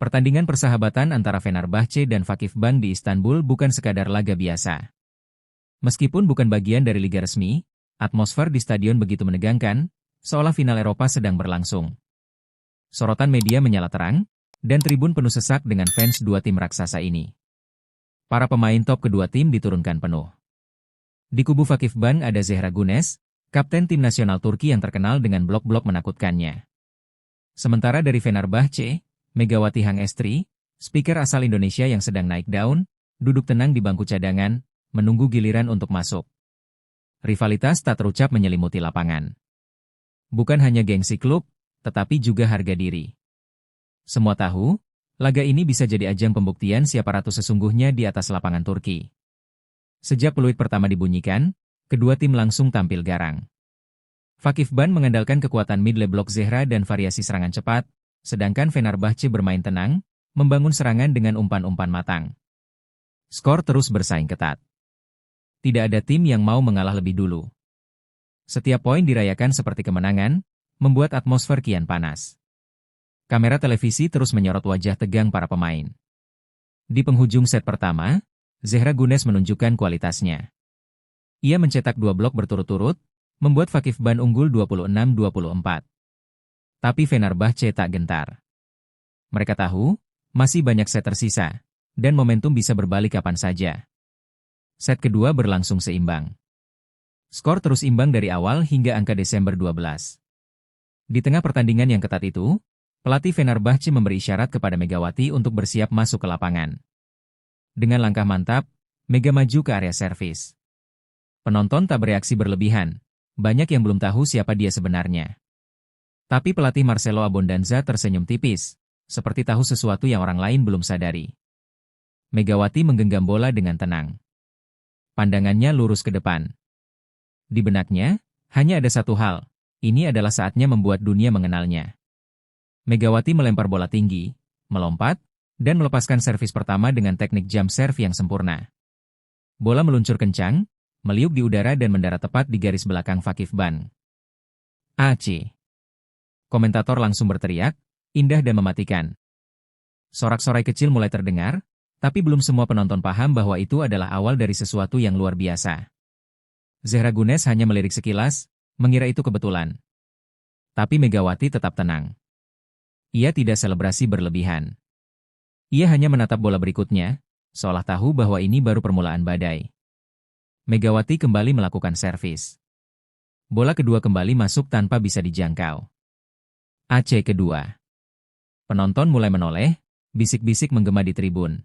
Pertandingan persahabatan antara Fenerbahce dan Vakifbank di Istanbul bukan sekadar laga biasa. Meskipun bukan bagian dari liga resmi, atmosfer di stadion begitu menegangkan, seolah final Eropa sedang berlangsung. Sorotan media menyala terang, dan tribun penuh sesak dengan fans dua tim raksasa ini. Para pemain top kedua tim diturunkan penuh. Di kubu Vakifbank ada Zehra Güneş, kapten tim nasional Turki yang terkenal dengan blok-blok menakutkannya. Sementara dari Fenerbahce, Megawati Hangestri, speaker asal Indonesia yang sedang naik daun, duduk tenang di bangku cadangan, menunggu giliran untuk masuk. Rivalitas tak terucap menyelimuti lapangan. Bukan hanya gengsi klub, tetapi juga harga diri. Semua tahu, laga ini bisa jadi ajang pembuktian siapa ratu sesungguhnya di atas lapangan Turki. Sejak peluit pertama dibunyikan, kedua tim langsung tampil garang. Vakifbank mengandalkan kekuatan mid-le block Zehra dan variasi serangan cepat, sedangkan Fenerbahce bermain tenang, membangun serangan dengan umpan-umpan matang. Skor terus bersaing ketat. Tidak ada tim yang mau mengalah lebih dulu. Setiap poin dirayakan seperti kemenangan, membuat atmosfer kian panas. Kamera televisi terus menyorot wajah tegang para pemain. Di penghujung set pertama, Zehra Güneş menunjukkan kualitasnya. Ia mencetak 2 blok berturut-turut, membuat Vakifbank unggul 26-24. Tapi Fenerbahce tak gentar. Mereka tahu, masih banyak set tersisa, dan momentum bisa berbalik kapan saja. Set kedua berlangsung seimbang. Skor terus imbang dari awal hingga angka Desember 12. Di tengah pertandingan yang ketat itu, pelatih Fenerbahce memberi isyarat kepada Megawati untuk bersiap masuk ke lapangan. Dengan langkah mantap, Mega maju ke area servis. Penonton tak bereaksi berlebihan, banyak yang belum tahu siapa dia sebenarnya. Tapi pelatih Marcelo Abondanza tersenyum tipis, seperti tahu sesuatu yang orang lain belum sadari. Megawati menggenggam bola dengan tenang. Pandangannya lurus ke depan. Di benaknya, hanya ada satu hal, ini adalah saatnya membuat dunia mengenalnya. Megawati melempar bola tinggi, melompat, dan melepaskan servis pertama dengan teknik jump serve yang sempurna. Bola meluncur kencang, meliuk di udara dan mendarat tepat di garis belakang Vakifbank. AC. Komentator langsung berteriak, indah dan mematikan. Sorak-sorai kecil mulai terdengar, tapi belum semua penonton paham bahwa itu adalah awal dari sesuatu yang luar biasa. Zehra Güneş hanya melirik sekilas, mengira itu kebetulan. Tapi Megawati tetap tenang. Ia tidak selebrasi berlebihan. Ia hanya menatap bola berikutnya, seolah tahu bahwa ini baru permulaan badai. Megawati kembali melakukan servis. Bola kedua kembali masuk tanpa bisa dijangkau. AC kedua. Penonton mulai menoleh, bisik-bisik menggema di tribun.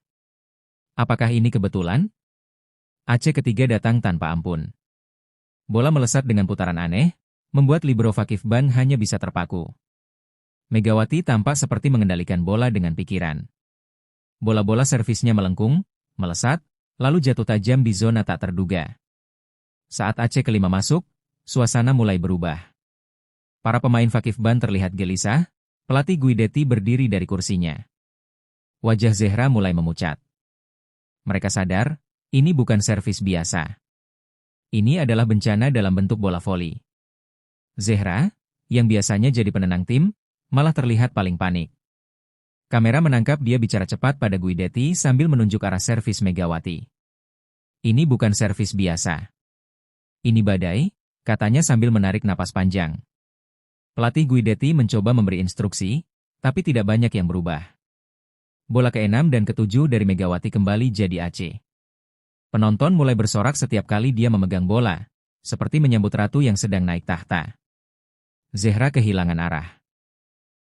Apakah ini kebetulan? AC ketiga datang tanpa ampun. Bola melesat dengan putaran aneh, membuat libero Vakifbank hanya bisa terpaku. Megawati tampak seperti mengendalikan bola dengan pikiran. Bola-bola servisnya melengkung, melesat, lalu jatuh tajam di zona tak terduga. Saat AC kelima masuk, suasana mulai berubah. Para pemain Vakifbank terlihat gelisah, pelatih Guidetti berdiri dari kursinya. Wajah Zehra mulai memucat. Mereka sadar, ini bukan servis biasa. Ini adalah bencana dalam bentuk bola voli. Zehra, yang biasanya jadi penenang tim, malah terlihat paling panik. Kamera menangkap dia bicara cepat pada Guidetti sambil menunjuk arah servis Megawati. Ini bukan servis biasa. Ini badai, katanya sambil menarik napas panjang. Pelatih Guidetti mencoba memberi instruksi, tapi tidak banyak yang berubah. Bola ke-6 dan ke-7 dari Megawati kembali jadi AC. Penonton mulai bersorak setiap kali dia memegang bola, seperti menyambut ratu yang sedang naik tahta. Zehra kehilangan arah.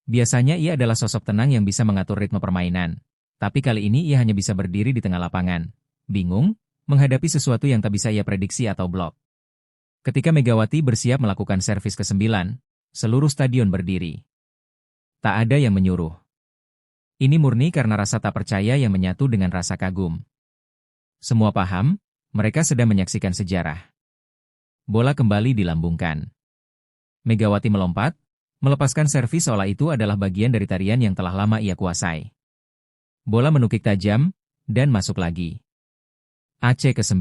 Biasanya ia adalah sosok tenang yang bisa mengatur ritme permainan, tapi kali ini ia hanya bisa berdiri di tengah lapangan, bingung, menghadapi sesuatu yang tak bisa ia prediksi atau blok. Ketika Megawati bersiap melakukan servis ke-9, seluruh stadion berdiri. Tak ada yang menyuruh. Ini murni karena rasa tak percaya yang menyatu dengan rasa kagum. Semua paham, mereka sedang menyaksikan sejarah. Bola kembali dilambungkan. Megawati melompat, melepaskan servis seolah itu adalah bagian dari tarian yang telah lama ia kuasai. Bola menukik tajam, dan masuk lagi. AC ke-9.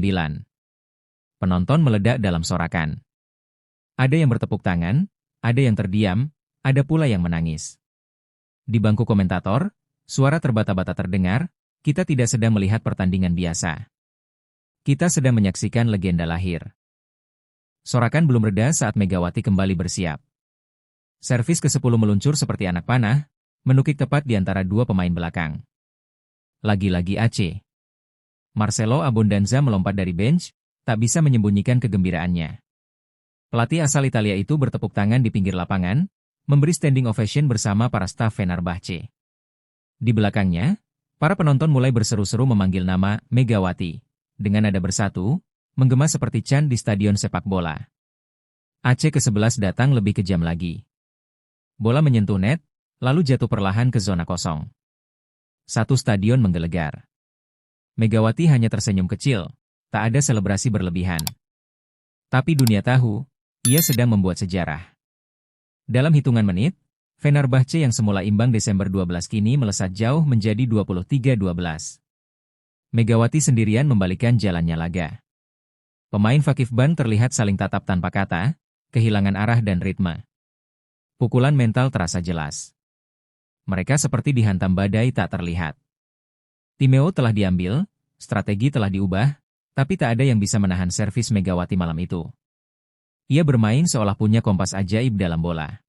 Penonton meledak dalam sorakan. Ada yang bertepuk tangan, ada yang terdiam, ada pula yang menangis. Di bangku komentator, Suara terbata-bata terdengar, kita tidak sedang melihat pertandingan biasa. Kita sedang menyaksikan legenda lahir. Sorakan belum reda saat Megawati kembali bersiap. Servis ke-10 meluncur seperti anak panah, menukik tepat di antara dua pemain belakang. Lagi-lagi Aceh. Marcelo Abbondanza melompat dari bench, tak bisa menyembunyikan kegembiraannya. Pelatih asal Italia itu bertepuk tangan di pinggir lapangan, memberi standing ovation bersama para staf Fenerbahce. Di belakangnya, para penonton mulai berseru-seru memanggil nama Megawati. Dengan nada bersatu, menggema seperti Chan di stadion sepak bola. Aceh ke-11 datang lebih kejam lagi. Bola menyentuh net, lalu jatuh perlahan ke zona kosong. Satu stadion menggelegar. Megawati hanya tersenyum kecil, tak ada selebrasi berlebihan. Tapi dunia tahu, ia sedang membuat sejarah. Dalam hitungan menit, Fenerbahce yang semula imbang Desember 12 kini melesat jauh menjadi 23-12. Megawati sendirian membalikkan jalannya laga. Pemain Fakif Ban terlihat saling tatap tanpa kata, kehilangan arah dan ritme. Pukulan mental terasa jelas. Mereka seperti dihantam badai tak terlihat. Timeo telah diambil, strategi telah diubah, tapi tak ada yang bisa menahan servis Megawati malam itu. Ia bermain seolah punya kompas ajaib dalam bola.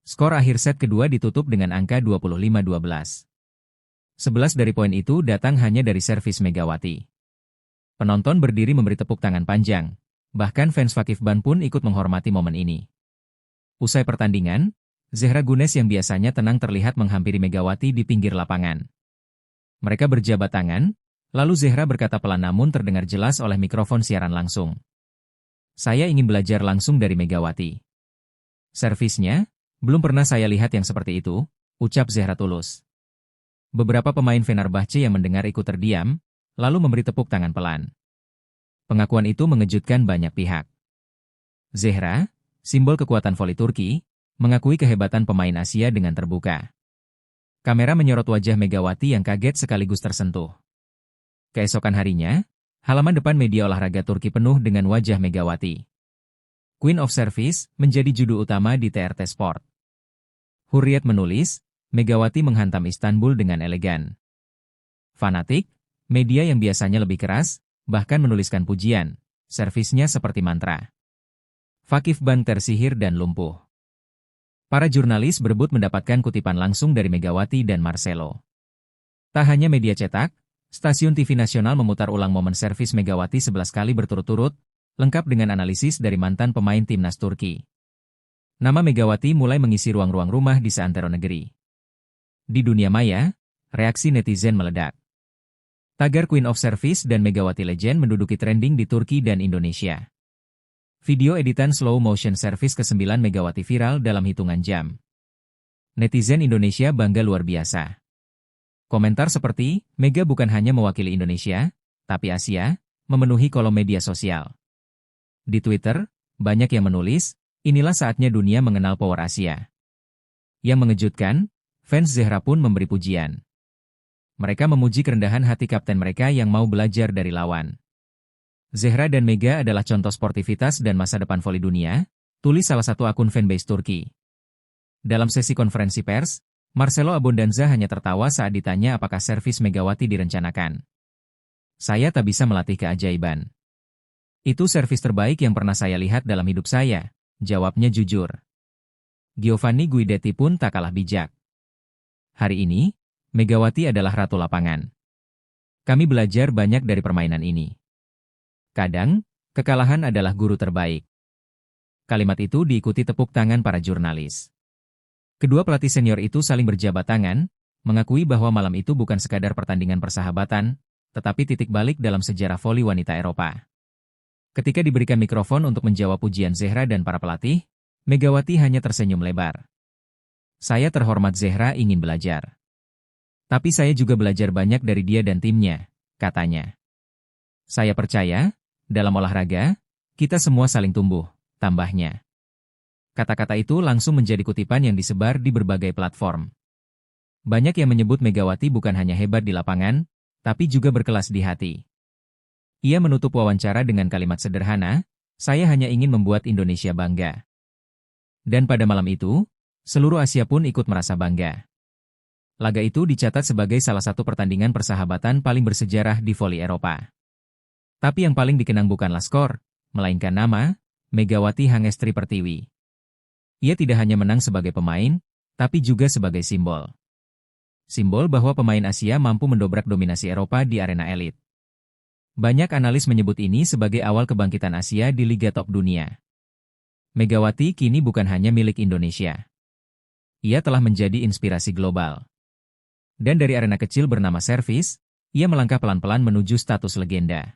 Skor akhir set kedua ditutup dengan angka 25-12. 11 dari poin itu datang hanya dari servis Megawati. Penonton berdiri memberi tepuk tangan panjang, bahkan fans Fakif Ban pun ikut menghormati momen ini. Usai pertandingan, Zehra Gunes yang biasanya tenang terlihat menghampiri Megawati di pinggir lapangan. Mereka berjabat tangan, lalu Zehra berkata pelan namun terdengar jelas oleh mikrofon siaran langsung. Saya ingin belajar langsung dari Megawati. Servisnya, belum pernah saya lihat yang seperti itu, ucap Zehra tulus. Beberapa pemain Fenerbahce yang mendengar ikut terdiam, lalu memberi tepuk tangan pelan. Pengakuan itu mengejutkan banyak pihak. Zehra, simbol kekuatan voli Turki, mengakui kehebatan pemain Asia dengan terbuka. Kamera menyorot wajah Megawati yang kaget sekaligus tersentuh. Keesokan harinya, halaman depan media olahraga Turki penuh dengan wajah Megawati. Queen of Service menjadi judul utama di TRT Sport. Hurriyet menulis, Megawati menghantam Istanbul dengan elegan. Fanatik, media yang biasanya lebih keras, bahkan menuliskan pujian, servisnya seperti mantra. Fakif Ban tersihir dan lumpuh. Para jurnalis berebut mendapatkan kutipan langsung dari Megawati dan Marcelo. Tak hanya media cetak, stasiun TV nasional memutar ulang momen servis Megawati 11 kali berturut-turut, lengkap dengan analisis dari mantan pemain timnas Turki. Nama Megawati mulai mengisi ruang-ruang rumah di seantero negeri. Di dunia maya, reaksi netizen meledak. Tagar Queen of Service dan Megawati Legend menduduki trending di Turki dan Indonesia. Video editan slow motion service ke-9 Megawati viral dalam hitungan jam. Netizen Indonesia bangga luar biasa. Komentar seperti, Mega bukan hanya mewakili Indonesia, tapi Asia, memenuhi kolom media sosial. Di Twitter, banyak yang menulis, inilah saatnya dunia mengenal power Asia. Yang mengejutkan, fans Zehra pun memberi pujian. Mereka memuji kerendahan hati kapten mereka yang mau belajar dari lawan. Zehra dan Mega adalah contoh sportivitas dan masa depan voli dunia, tulis salah satu akun fanbase Turki. Dalam sesi konferensi pers, Marcelo Abbondanza hanya tertawa saat ditanya apakah servis Megawati direncanakan. Saya tak bisa melatih keajaiban. Itu servis terbaik yang pernah saya lihat dalam hidup saya, jawabnya jujur. Giovanni Guidetti pun tak kalah bijak. Hari ini, Megawati adalah ratu lapangan. Kami belajar banyak dari permainan ini. Kadang, kekalahan adalah guru terbaik. Kalimat itu diikuti tepuk tangan para jurnalis. Kedua pelatih senior itu saling berjabat tangan, mengakui bahwa malam itu bukan sekadar pertandingan persahabatan, tetapi titik balik dalam sejarah voli wanita Eropa. Ketika diberikan mikrofon untuk menjawab pujian Zehra dan para pelatih, Megawati hanya tersenyum lebar. Saya terhormat Zehra ingin belajar. Tapi saya juga belajar banyak dari dia dan timnya, katanya. Saya percaya, dalam olahraga, kita semua saling tumbuh, tambahnya. Kata-kata itu langsung menjadi kutipan yang disebar di berbagai platform. Banyak yang menyebut Megawati bukan hanya hebat di lapangan, tapi juga berkelas di hati. Ia menutup wawancara dengan kalimat sederhana, saya hanya ingin membuat Indonesia bangga. Dan pada malam itu, seluruh Asia pun ikut merasa bangga. Laga itu dicatat sebagai salah satu pertandingan persahabatan paling bersejarah di voli Eropa. Tapi yang paling dikenang bukanlah skor, melainkan nama, Megawati Hangestri Pertiwi. Ia tidak hanya menang sebagai pemain, tapi juga sebagai simbol. Simbol bahwa pemain Asia mampu mendobrak dominasi Eropa di arena elit. Banyak analis menyebut ini sebagai awal kebangkitan Asia di Liga Top Dunia. Megawati kini bukan hanya milik Indonesia. Ia telah menjadi inspirasi global. Dan dari arena kecil bernama servis, ia melangkah pelan-pelan menuju status legenda.